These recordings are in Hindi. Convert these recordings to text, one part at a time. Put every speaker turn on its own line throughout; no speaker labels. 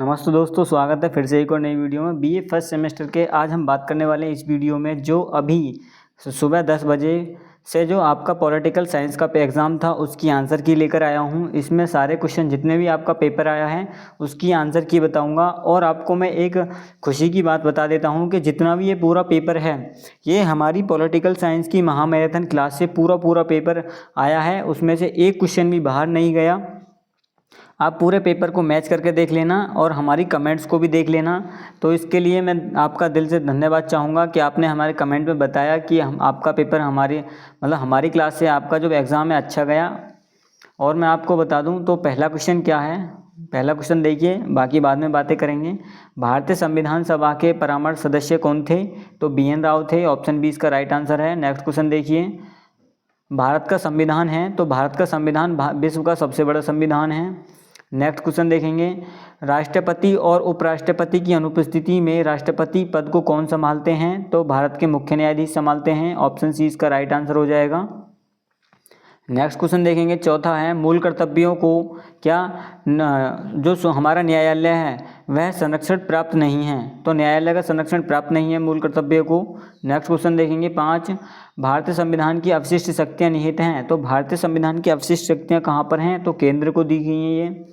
नमस्ते दोस्तों, स्वागत है फिर से एक और नई वीडियो में। बीए फर्स्ट सेमेस्टर के आज हम बात करने वाले हैं इस वीडियो में जो अभी सुबह 10 बजे से जो आपका पॉलिटिकल साइंस का एग्ज़ाम था उसकी आंसर की लेकर आया हूं। इसमें सारे क्वेश्चन जितने भी आपका पेपर आया है उसकी आंसर की बताऊंगा। और आपको मैं एक खुशी की बात बता देता हूं कि जितना भी ये पूरा पेपर है ये हमारी पॉलिटिकल साइंस की महामैराथन क्लास से पूरा पेपर आया है। उसमें से एक क्वेश्चन भी बाहर नहीं गया। आप पूरे पेपर को मैच करके देख लेना और हमारी कमेंट्स को भी देख लेना। तो इसके लिए मैं आपका दिल से धन्यवाद चाहूँगा कि आपने हमारे कमेंट में बताया कि हम आपका पेपर हमारी क्लास से आपका जो एग्ज़ाम है अच्छा गया। और मैं आपको बता दूं तो पहला क्वेश्चन क्या है। पहला क्वेश्चन देखिए, बाकी बाद में बातें करेंगे। भारतीय संविधान सभा के परामर्श सदस्य कौन थे? तो BN राव थे। ऑप्शन बी इसका राइट आंसर है। नेक्स्ट क्वेश्चन देखिए, भारत का संविधान है तो भारत का संविधान विश्व का सबसे बड़ा संविधान है। नेक्स्ट क्वेश्चन देखेंगे, राष्ट्रपति और उपराष्ट्रपति की अनुपस्थिति में राष्ट्रपति पद को कौन संभालते हैं? तो भारत के मुख्य न्यायाधीश संभालते हैं। ऑप्शन सी इसका राइट आंसर हो जाएगा। नेक्स्ट क्वेश्चन देखेंगे, चौथा है, मूल कर्तव्यों को क्या जो हमारा न्यायालय है वह संरक्षण प्राप्त नहीं है? तो न्यायालय का संरक्षण प्राप्त नहीं है मूल कर्तव्यों को। नेक्स्ट क्वेश्चन देखेंगे 5, भारतीय संविधान की अवशिष्ट शक्तियाँ निहित हैं। तो भारतीय संविधान की अवशिष्ट शक्तियाँ कहाँ पर हैं? तो केंद्र को दी गई हैं ये।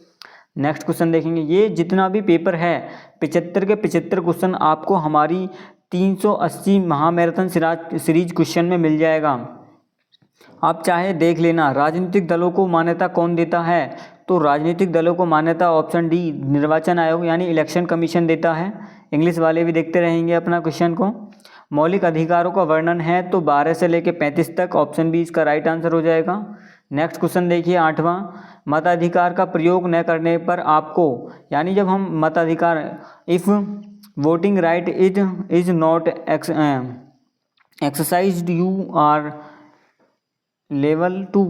नेक्स्ट क्वेश्चन देखेंगे, ये जितना भी पेपर है 75 के 75 क्वेश्चन आपको हमारी 380 महामैराथन सीरीज क्वेश्चन में मिल जाएगा। आप चाहे देख लेना। राजनीतिक दलों को मान्यता कौन देता है? तो राजनीतिक दलों को मान्यता ऑप्शन डी निर्वाचन आयोग यानी इलेक्शन कमीशन देता है। इंग्लिश वाले भी देखते रहेंगे अपना क्वेश्चन को। मौलिक अधिकारों का वर्णन है तो 12 से लेकर 35 तक। ऑप्शन बी इसका राइट आंसर हो जाएगा। नेक्स्ट क्वेश्चन देखिए 8वां, मताधिकार का प्रयोग न करने पर आपको, यानी जब हम मताधिकार, if voting right is not exercised you are level 2,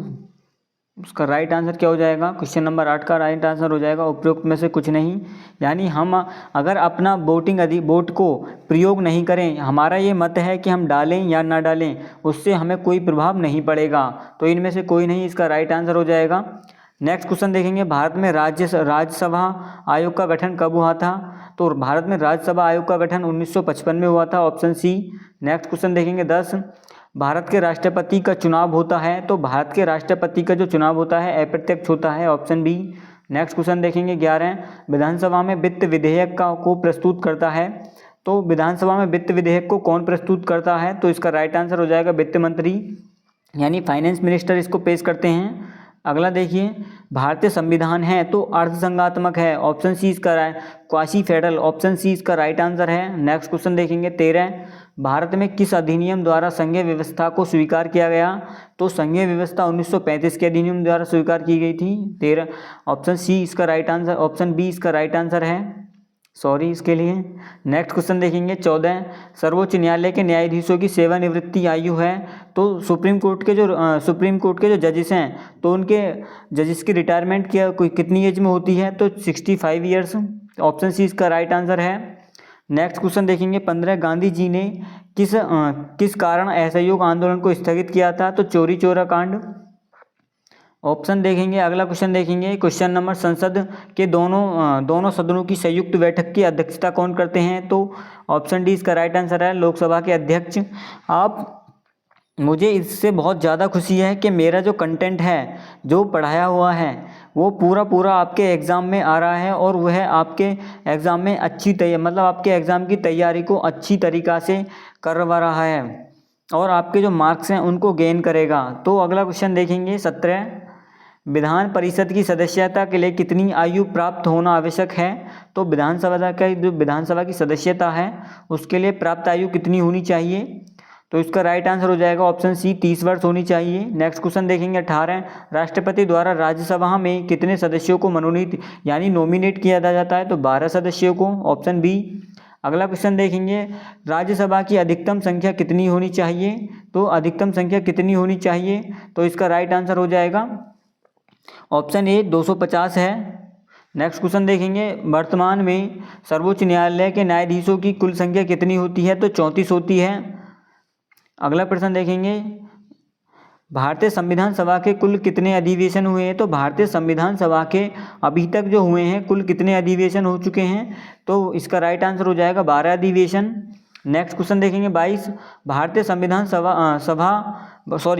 उसका राइट आंसर क्या हो जाएगा? क्वेश्चन नंबर 8 का राइट आंसर हो जाएगा उपरोक्त में से कुछ नहीं। यानी हम अगर अपना वोट को प्रयोग नहीं करें, हमारा ये मत है कि हम डालें या ना डालें, उससे हमें कोई प्रभाव नहीं पड़ेगा। तो इनमें से कोई नहीं, इसका राइट आंसर हो जाएगा। नेक्स्ट क्वेश्चन देखेंगे, भारत में राज्यसभा आयोग का गठन कब हुआ था? तो भारत में राज्यसभा आयोग का गठन 1955 में हुआ था। Option C. नेक्स्ट क्वेश्चन देखेंगे 10, भारत के राष्ट्रपति का चुनाव होता है तो भारत के राष्ट्रपति का जो चुनाव होता है अप्रत्यक्ष होता है। Option B. नेक्स्ट क्वेश्चन देखेंगे 11, विधानसभा में वित्त विधेयक को प्रस्तुत करता है। तो विधानसभा में वित्त विधेयक को कौन प्रस्तुत करता है? तो इसका राइट आंसर हो जाएगा वित्त मंत्री यानी फाइनेंस मिनिस्टर इसको पेश करते हैं। अगला देखिए, भारतीय संविधान है तो अर्धसंघात्मक है। ऑप्शन सी इसका क्वासी फेडरल। ऑप्शन सी इसका राइट आंसर है। नेक्स्ट क्वेश्चन देखेंगे 13, भारत में किस अधिनियम द्वारा संघीय व्यवस्था को स्वीकार किया गया? तो संघीय व्यवस्था 1935 के अधिनियम द्वारा स्वीकार की गई थी। 13 ऑप्शन सी इसका राइट आंसर, ऑप्शन बी इसका राइट आंसर है। सॉरी इसके लिए। नेक्स्ट क्वेश्चन देखेंगे 14, सर्वोच्च न्यायालय के न्यायाधीशों की सेवानिवृत्ति आयु है। तो सुप्रीम कोर्ट के जो जजेस हैं तो उनके जजेस की रिटायरमेंट कितनी एज में होती है? तो 65 ईयर्स। ऑप्शन सी इसका राइट आंसर है। नेक्स्ट क्वेश्चन देखेंगे 15, गांधी जी ने किस कारण असहयोग आंदोलन को स्थगित किया था? तो चोरी चौरा कांड। ऑप्शन देखेंगे, अगला क्वेश्चन देखेंगे, क्वेश्चन नंबर, संसद के दोनों सदनों की संयुक्त बैठक की अध्यक्षता कौन करते हैं? तो ऑप्शन डी इसका राइट आंसर है, लोकसभा के अध्यक्ष। मुझे इससे बहुत ज़्यादा खुशी है कि मेरा जो कंटेंट है, जो पढ़ाया हुआ है, वो पूरा आपके एग्ज़ाम में आ रहा है और वह आपके एग्ज़ाम में आपके एग्ज़ाम की तैयारी को अच्छी तरीक़ा से करवा रहा है और आपके जो मार्क्स हैं उनको गेन करेगा। तो अगला क्वेश्चन देखेंगे 17, विधान परिषद की सदस्यता के लिए कितनी आयु प्राप्त होना आवश्यक है? तो विधानसभा की सदस्यता है उसके लिए प्राप्त आयु कितनी होनी चाहिए? तो इसका राइट आंसर हो जाएगा ऑप्शन सी, 30 वर्ष होनी चाहिए। नेक्स्ट क्वेश्चन देखेंगे 18, राष्ट्रपति द्वारा राज्यसभा में कितने सदस्यों को मनोनीत यानी नॉमिनेट किया जाता है? तो 12 सदस्यों को। Option B. अगला क्वेश्चन देखेंगे, राज्यसभा की अधिकतम संख्या कितनी होनी चाहिए? तो अधिकतम संख्या कितनी होनी चाहिए? तो इसका राइट आंसर हो जाएगा ऑप्शन ए, 250 है। नेक्स्ट क्वेश्चन देखेंगे, वर्तमान में सर्वोच्च न्यायालय के न्यायाधीशों की कुल संख्या कितनी होती है? तो 34 होती है। अगला प्रश्न देखेंगे, भारतीय संविधान सभा के कुल कितने अधिवेशन हुए हैं? तो भारतीय संविधान सभा के अभी तक जो हुए हैं कुल कितने अधिवेशन हो चुके हैं? तो इसका राइट आंसर हो जाएगा 12 अधिवेशन। नेक्स्ट क्वेश्चन देखेंगे 22। भारतीय संविधान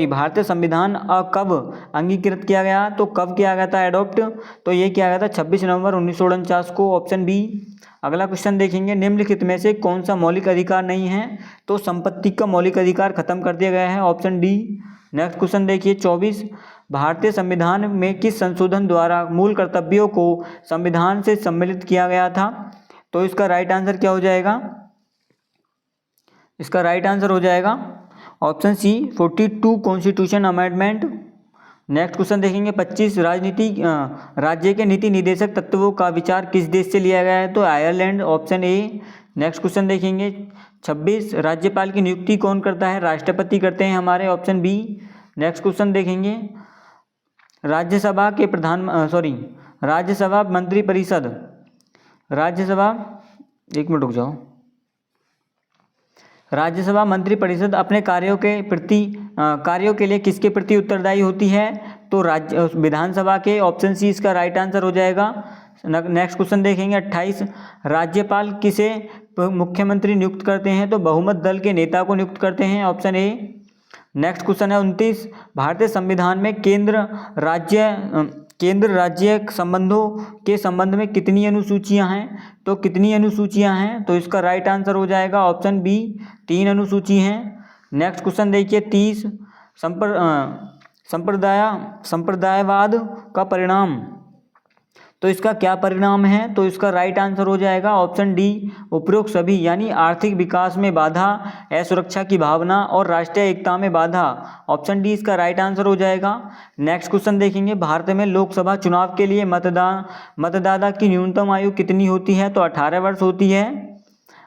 भारतीय संविधान कब अंगीकृत किया गया? तो कब किया गया था एडॉप्ट? तो ये किया गया था 26 नवंबर 1949 को, ऑप्शन बी। अगला क्वेश्चन देखेंगे, निम्नलिखित में से कौन सा मौलिक अधिकार नहीं है? तो संपत्ति का मौलिक अधिकार खत्म कर दिया गया है, ऑप्शन डी। नेक्स्ट क्वेश्चन देखिए 24। भारतीय संविधान में किस संशोधन द्वारा मूल कर्तव्यों को संविधान से सम्मिलित किया गया था? तो इसका राइट आंसर क्या हो जाएगा? इसका राइट आंसर हो जाएगा option C 42 constitution amendment. Next question देखेंगे 25। राज्य के नीति निर्देशक तत्वों का विचार किस देश से लिया गया है? तो Ireland, option A. Next question देखेंगे 26। राज्यपाल की नियुक्ति कौन करता है? राष्ट्रपति करते हैं हमारे, ऑप्शन बी। नेक्स्ट क्वेश्चन देखेंगे राज्यसभा मंत्रिपरिषद, एक मिनट रुक जाओ। राज्यसभा मंत्रिपरिषद अपने कार्यों के लिए किसके प्रति उत्तरदायी होती है? तो विधानसभा के, ऑप्शन सी इसका राइट आंसर हो जाएगा। नेक्स्ट क्वेश्चन देखेंगे 28। राज्यपाल किसे मुख्यमंत्री नियुक्त करते हैं? तो बहुमत दल के नेता को नियुक्त करते हैं, ऑप्शन ए। नेक्स्ट क्वेश्चन है 29। भारतीय संविधान में केंद्र राज्य संबंधों के संबंध में कितनी अनुसूचियां हैं? तो कितनी अनुसूचियां हैं? तो इसका राइट आंसर हो जाएगा ऑप्शन बी, 3 अनुसूची हैं। नेक्स्ट क्वेश्चन देखिए 30। संप्रदायवाद का परिणाम, तो इसका क्या परिणाम है? तो इसका राइट आंसर हो जाएगा ऑप्शन डी, उपरोक्त सभी, यानी आर्थिक विकास में बाधा, असुरक्षा की भावना और राष्ट्रीय एकता में बाधा, ऑप्शन डी इसका राइट आंसर हो जाएगा। नेक्स्ट क्वेश्चन देखेंगे, भारत में लोकसभा चुनाव के लिए मतदाता की न्यूनतम आयु कितनी होती है? तो 18 वर्ष होती है।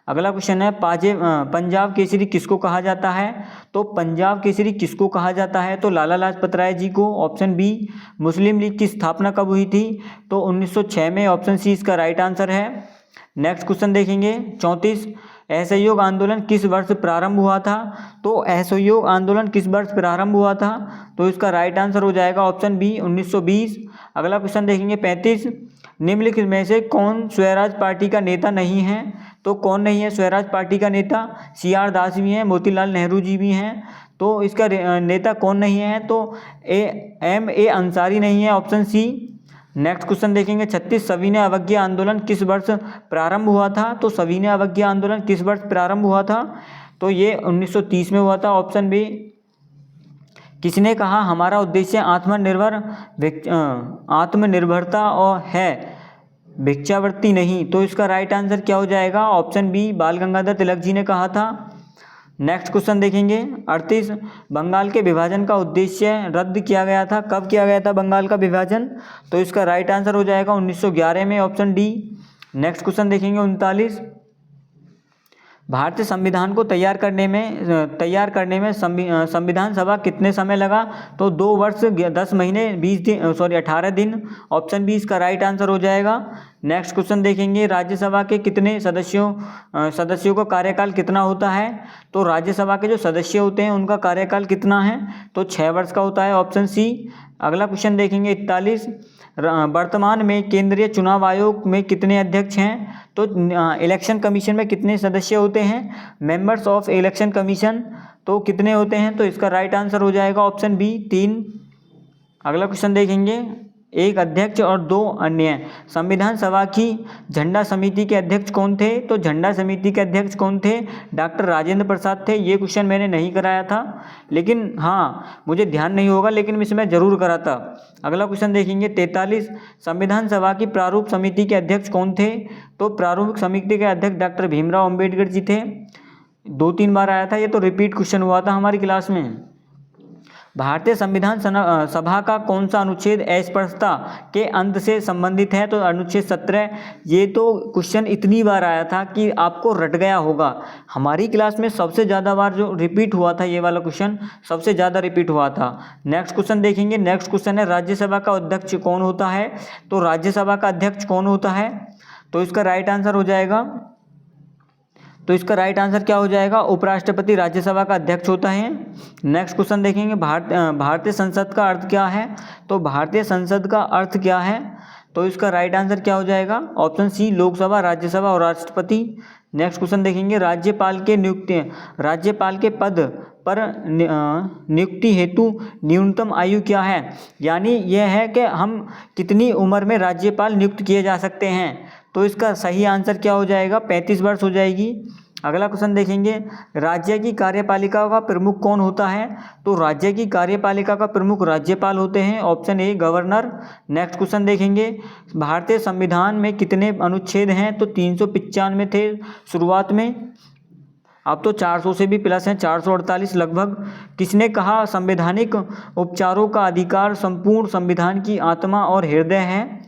अगला क्वेश्चन है पंजाब केसरी किसको कहा जाता है? तो पंजाब केसरी किसको कहा जाता है? तो लाला लाजपत राय जी को, ऑप्शन बी। मुस्लिम लीग की स्थापना कब हुई थी? तो 1906 में, ऑप्शन सी इसका राइट आंसर है। नेक्स्ट क्वेश्चन देखेंगे 34। असहयोग आंदोलन किस वर्ष प्रारंभ हुआ था? तो असहयोग आंदोलन किस वर्ष प्रारंभ हुआ था? तो इसका राइट आंसर हो जाएगा ऑप्शन बी, 1920। अगला क्वेश्चन देखेंगे 35। निम्नलिखित में से कौन स्वराज पार्टी का नेता नहीं है? तो कौन नहीं है स्वराज पार्टी का नेता? CR दास भी हैं, मोतीलाल नेहरू जी भी हैं। तो इसका नेता कौन नहीं है? तो MA अंसारी नहीं है, ऑप्शन सी। नेक्स्ट क्वेश्चन देखेंगे 36। सविनय अवज्ञा आंदोलन किस वर्ष प्रारंभ हुआ था? तो सविनय अवज्ञा आंदोलन किस वर्ष प्रारंभ हुआ था? तो ये 1930 में हुआ था, ऑप्शन बी। किसने कहा हमारा उद्देश्य आत्मनिर्भरता और है, भिक्षावृत्ति नहीं? तो इसका राइट आंसर क्या हो जाएगा? ऑप्शन बी, बाल गंगाधर तिलक जी ने कहा था। नेक्स्ट क्वेश्चन देखेंगे 38। बंगाल के विभाजन का उद्देश्य रद्द किया गया था, कब किया गया था बंगाल का विभाजन? तो इसका राइट आंसर हो जाएगा 1911 में, ऑप्शन डी। नेक्स्ट क्वेश्चन देखेंगे 39। भारतीय संविधान को तैयार करने में संविधान सभा कितने समय लगा? तो 2 वर्ष 10 महीने 18 दिन, ऑप्शन बी इसका राइट आंसर हो जाएगा। नेक्स्ट क्वेश्चन देखेंगे राज्यसभा के कितने सदस्यों का कार्यकाल कितना होता है? तो राज्यसभा के जो सदस्य होते हैं उनका कार्यकाल कितना है? तो 6 वर्ष का होता है, ऑप्शन सी। अगला क्वेश्चन देखेंगे 41। वर्तमान में केंद्रीय चुनाव आयोग में कितने अध्यक्ष हैं? तो इलेक्शन कमीशन में कितने सदस्य होते हैं? मेंबर्स ऑफ इलेक्शन कमीशन, तो कितने होते हैं? तो इसका राइट आंसर हो जाएगा ऑप्शन बी, 3। अगला क्वेश्चन देखेंगे 1 अध्यक्ष और 2 अन्य। संविधान सभा की झंडा समिति के अध्यक्ष कौन थे? तो झंडा समिति के अध्यक्ष कौन थे? डॉक्टर राजेंद्र प्रसाद थे। ये क्वेश्चन मैंने नहीं कराया था, लेकिन हाँ मुझे ध्यान नहीं होगा, लेकिन इसमें ज़रूर करा था। अगला क्वेश्चन देखेंगे 43। संविधान सभा की प्रारूप समिति के अध्यक्ष कौन थे? तो प्रारूप समिति के अध्यक्ष डॉक्टर भीमराव अम्बेडकर जी थे। 2-3 बार आया था, ये तो रिपीट क्वेश्चन हुआ था हमारी क्लास में। भारतीय संविधान सभा का कौन सा अनुच्छेद अस्पृश्यता के अंत से संबंधित है? तो अनुच्छेद 17। ये तो क्वेश्चन इतनी बार आया था कि आपको रट गया होगा। हमारी क्लास में सबसे ज़्यादा बार जो रिपीट हुआ था, ये वाला क्वेश्चन सबसे ज़्यादा रिपीट हुआ था। नेक्स्ट क्वेश्चन देखेंगे। नेक्स्ट क्वेश्चन है राज्यसभा का अध्यक्ष कौन होता है? तो राज्यसभा का अध्यक्ष कौन होता है? तो इसका राइट आंसर हो जाएगा, तो इसका राइट आंसर क्या हो जाएगा, उपराष्ट्रपति राज्यसभा का अध्यक्ष होता है। नेक्स्ट क्वेश्चन देखेंगे, भारतीय संसद का अर्थ क्या है। तो भारतीय संसद का अर्थ क्या है, तो इसका राइट आंसर क्या हो जाएगा, ऑप्शन सी लोकसभा, राज्यसभा और राष्ट्रपति। नेक्स्ट क्वेश्चन देखेंगे, राज्यपाल के पद पर नियुक्ति हेतु न्यूनतम आयु क्या है। यानी यह है कि हम कितनी उम्र में राज्यपाल नियुक्त किए जा सकते हैं। तो इसका सही आंसर क्या हो जाएगा, 35 वर्ष हो जाएगी। अगला क्वेश्चन देखेंगे, राज्य की कार्यपालिका का प्रमुख कौन होता है। तो राज्य की कार्यपालिका का प्रमुख राज्यपाल होते हैं, option a governor. Next question देखेंगे, भारतीय संविधान में कितने अनुच्छेद हैं। तो 395 थे शुरुआत में, अब तो 400 से भी प्लस हैं, 448 लगभग। किसने कहा, संवैधानिक उपचारों का अधिकार संपूर्ण संविधान की आत्मा और हृदय है।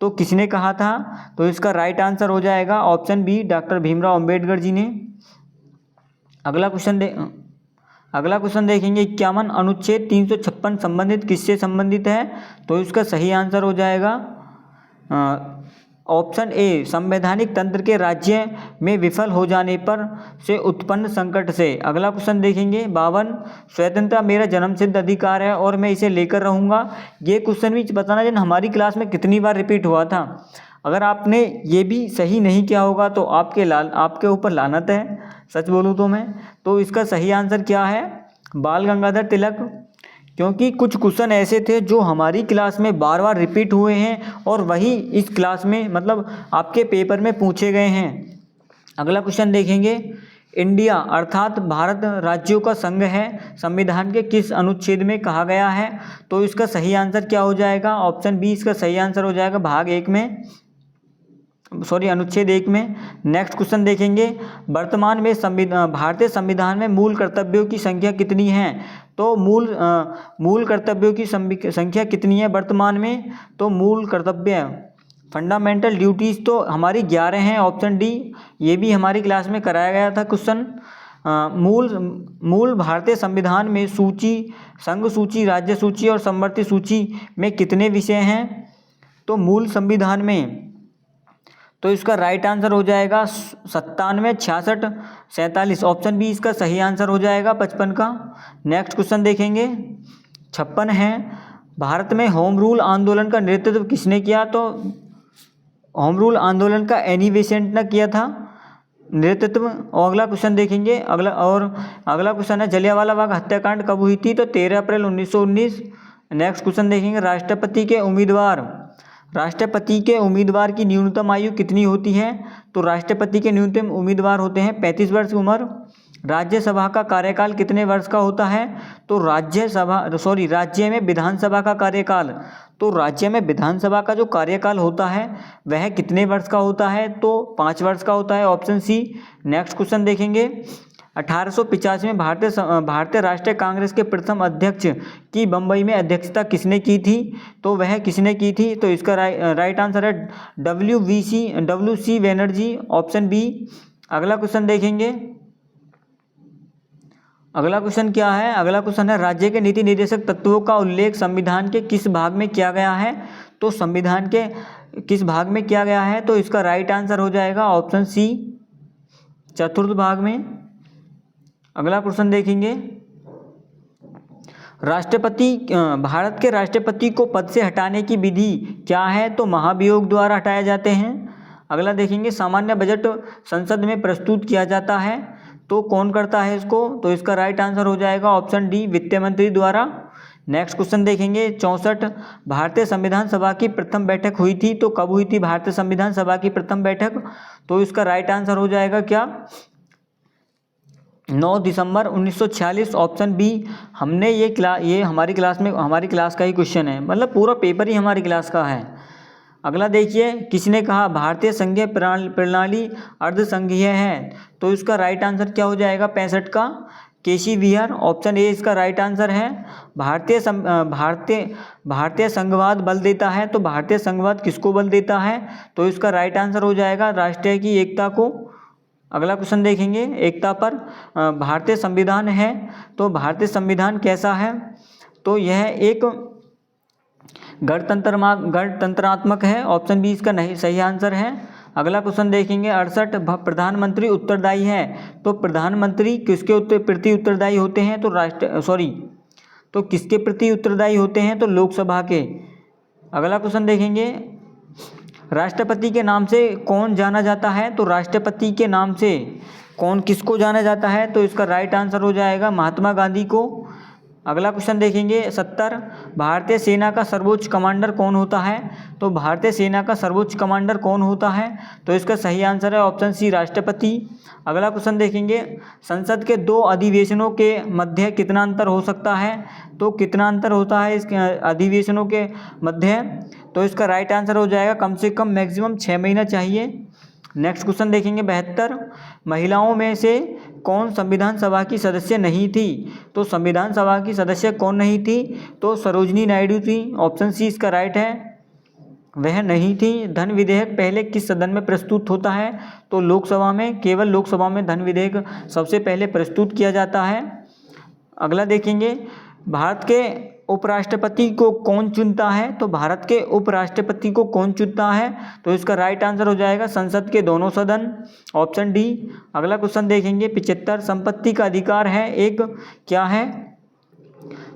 तो किसने कहा था, तो इसका राइट आंसर हो जाएगा option B doctor Bhimrao Ambedkar ji ने। अगला क्वेश्चन देखेंगे, 51 अनुच्छेद 356 संबंधित किससे संबंधित है। तो इसका सही आंसर हो जाएगा ऑप्शन ए संवैधानिक तंत्र के राज्य में विफल हो जाने पर से उत्पन्न संकट से। अगला क्वेश्चन देखेंगे, 52 स्वतंत्रता मेरा जन्मसिद्ध अधिकार है और मैं इसे लेकर रहूँगा। ये क्वेश्चन भी बताना जन हमारी क्लास में कितनी बार रिपीट हुआ था। अगर आपने ये भी सही नहीं किया होगा तो आपके ऊपर लानत है, सच बोलूँ तो मैं। तो इसका सही आंसर क्या है, बाल गंगाधर तिलक। क्योंकि कुछ क्वेश्चन ऐसे थे जो हमारी क्लास में बार बार रिपीट हुए हैं और वही इस क्लास में मतलब आपके पेपर में पूछे गए हैं। अगला क्वेश्चन देखेंगे, इंडिया अर्थात भारत राज्यों का संघ है, संविधान के किस अनुच्छेद में कहा गया है। तो इसका सही आंसर क्या हो जाएगा, ऑप्शन बी इसका सही आंसर हो जाएगा भाग 1 में, अनुच्छेद 1 में। नेक्स्ट क्वेश्चन देखेंगे, वर्तमान में भारतीय संविधान में मूल कर्तव्यों की संख्या कितनी है। तो मूल कर्तव्यों की संख्या कितनी है वर्तमान में। तो मूल कर्तव्य फंडामेंटल ड्यूटीज़ तो हमारी 11 हैं, ऑप्शन डी। ये भी हमारी क्लास में कराया गया था क्वेश्चन। मूल भारतीय संविधान में सूची, संघ सूची, राज्य सूची और समवर्ती सूची में कितने विषय हैं। तो मूल संविधान में, तो इसका राइट आंसर हो जाएगा 97, 66, 47, ऑप्शन बी इसका सही आंसर हो जाएगा 55 का। नेक्स्ट क्वेश्चन देखेंगे, 56 है, भारत में होम रूल आंदोलन का नेतृत्व किसने किया। तो होम रूल आंदोलन का एनी बेसेंट ने किया था नेतृत्व। और अगला क्वेश्चन देखेंगे, अगला क्वेश्चन है, जलियांवाला बाग हत्याकांड कब हुई थी। तो 13 अप्रैल 1919। नेक्स्ट क्वेश्चन देखेंगे, राष्ट्रपति के उम्मीदवार की न्यूनतम आयु कितनी होती है। तो राष्ट्रपति के न्यूनतम उम्मीदवार होते हैं 35 वर्ष की उम्र। राज्यसभा का कार्यकाल कितने वर्ष का होता है। तो राज्य में विधानसभा का कार्यकाल, तो राज्य में विधानसभा का जो कार्यकाल होता है वह कितने वर्ष का होता है। तो 5 वर्ष का होता है, ऑप्शन सी। नेक्स्ट क्वेश्चन देखेंगे, 1885 में भारतीय राष्ट्रीय कांग्रेस के प्रथम अध्यक्ष की बम्बई में अध्यक्षता किसने की थी। तो वह किसने की थी। तो इसका राइट आंसर है WC बनर्जी, ऑप्शन बी। अगला क्वेश्चन देखेंगे, अगला क्वेश्चन क्या है, अगला क्वेश्चन है, राज्य के नीति निर्देशक तत्वों का उल्लेख संविधान के किस भाग में किया गया है। तो संविधान के किस भाग में किया गया है। तो इसका राइट आंसर हो जाएगा ऑप्शन सी, चतुर्थ भाग में। अगला क्वेश्चन देखेंगे, भारत के राष्ट्रपति को पद से हटाने की विधि क्या है। तो महाभियोग द्वारा हटाए जाते हैं। अगला देखेंगे, सामान्य बजट संसद में प्रस्तुत किया जाता है, तो कौन करता है इसको। तो इसका राइट आंसर हो जाएगा ऑप्शन डी, वित्त मंत्री द्वारा। नेक्स्ट क्वेश्चन देखेंगे, 64 भारतीय संविधान सभा की प्रथम बैठक हुई थी। तो कब हुई थी भारतीय संविधान सभा की प्रथम बैठक। तो इसका राइट आंसर हो जाएगा क्या, 9 दिसंबर 1946, ऑप्शन बी। हमने ये हमारी क्लास का ही क्वेश्चन है, मतलब पूरा पेपर ही हमारी क्लास का है। अगला देखिए, किसने कहा भारतीय संघीय प्रणाली अर्धसंघीय है। तो इसका राइट आंसर क्या हो जाएगा 65 का, केसी विहर, ऑप्शन ए इसका राइट आंसर है। भारतीय संघवाद बल देता है। तो भारतीय संघवाद किसको बल देता है। तो इसका राइट आंसर हो जाएगा राष्ट्र की एकता को। अगला क्वेश्चन देखेंगे, एकता पर भारतीय संविधान है, तो भारतीय संविधान कैसा है। तो यह एक गणतंत्रात्मक है, ऑप्शन बी इसका नहीं सही आंसर है। अगला क्वेश्चन देखेंगे 68 प्रधानमंत्री उत्तरदायी है। तो प्रधानमंत्री किसके प्रति उत्तरदायी होते हैं? तो किसके प्रति उत्तरदायी होते हैं? तो लोकसभा के। अगला क्वेश्चन देखेंगे राष्ट्रपति के नाम से कौन जाना जाता है? तो राष्ट्रपति के नाम से किसको जाना जाता है? तो इसका राइट आंसर हो जाएगा महात्मा गांधी को। अगला क्वेश्चन देखेंगे 70 भारतीय सेना का सर्वोच्च कमांडर कौन होता है? तो भारतीय सेना का सर्वोच्च कमांडर कौन होता है? तो इसका सही आंसर है ऑप्शन सी, राष्ट्रपति। अगला क्वेश्चन देखेंगे संसद के 2 अधिवेशनों के मध्य कितना अंतर हो सकता है? तो कितना अंतर होता है इसके अधिवेशनों के मध्य? तो इसका राइट आंसर हो जाएगा कम से कम मैक्सिमम 6 महीना चाहिए। नेक्स्ट क्वेश्चन देखेंगे 72 महिलाओं में से कौन संविधान सभा की सदस्य नहीं थी? तो संविधान सभा की सदस्य कौन नहीं थी? तो सरोजिनी नायडू थी। ऑप्शन सी इसका राइट है, वह नहीं थी। धन विधेयक पहले किस सदन में प्रस्तुत होता है? तो लोकसभा में, केवल लोकसभा में धन विधेयक सबसे पहले प्रस्तुत किया जाता है। अगला देखेंगे भारत के उपराष्ट्रपति को कौन चुनता है? तो भारत के उपराष्ट्रपति को कौन चुनता है? तो इसका राइट आंसर हो जाएगा संसद के दोनों सदन, ऑप्शन डी। अगला क्वेश्चन देखेंगे 75 संपत्ति का अधिकार है एक क्या है?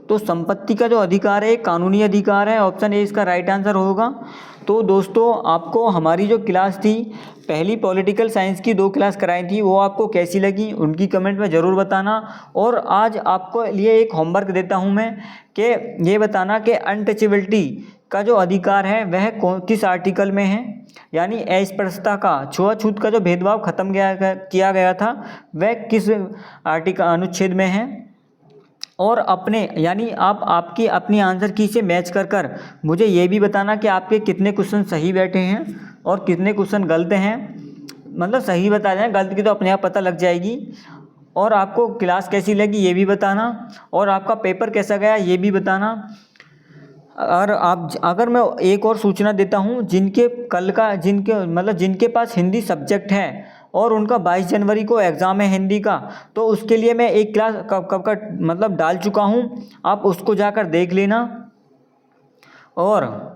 तो संपत्ति का जो अधिकार है एक कानूनी अधिकार है, ऑप्शन ए इसका राइट आंसर होगा। तो दोस्तों आपको हमारी जो क्लास थी पहली पॉलिटिकल साइंस की 2 क्लास कराई थी, वो आपको कैसी लगी उनकी कमेंट में ज़रूर बताना। और आज आपको लिए एक होमवर्क देता हूं मैं कि ये बताना कि अनटचेबिलिटी का जो अधिकार है वह किस आर्टिकल में है, यानी अस्पृश्यता का, छुआछूत का जो भेदभाव खत्म किया गया था वह किस अनुच्छेद में है। और आप आपकी अपनी आंसर की से मैच कर मुझे ये भी बताना कि आपके कितने क्वेश्चन सही बैठे हैं और कितने क्वेश्चन गलत हैं। मतलब सही बता दें, गलत की तो अपने आप पता लग जाएगी। और आपको क्लास कैसी लगी ये भी बताना, और आपका पेपर कैसा गया ये भी बताना। और अगर मैं एक और सूचना देता हूँ, जिनके पास हिंदी सब्जेक्ट है और उनका 22 जनवरी को एग्ज़ाम है हिंदी का, तो उसके लिए मैं एक क्लास कब का डाल चुका हूँ, आप उसको जाकर देख लेना। और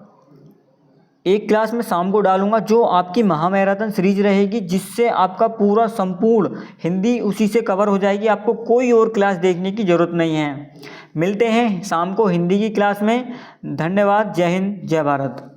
एक क्लास में शाम को डालूंगा जो आपकी महामैराथन सीरीज रहेगी, जिससे आपका पूरा संपूर्ण हिंदी उसी से कवर हो जाएगी, आपको कोई और क्लास देखने की ज़रूरत नहीं है। मिलते हैं शाम को हिंदी की क्लास में। धन्यवाद। जय हिंद, जय भारत।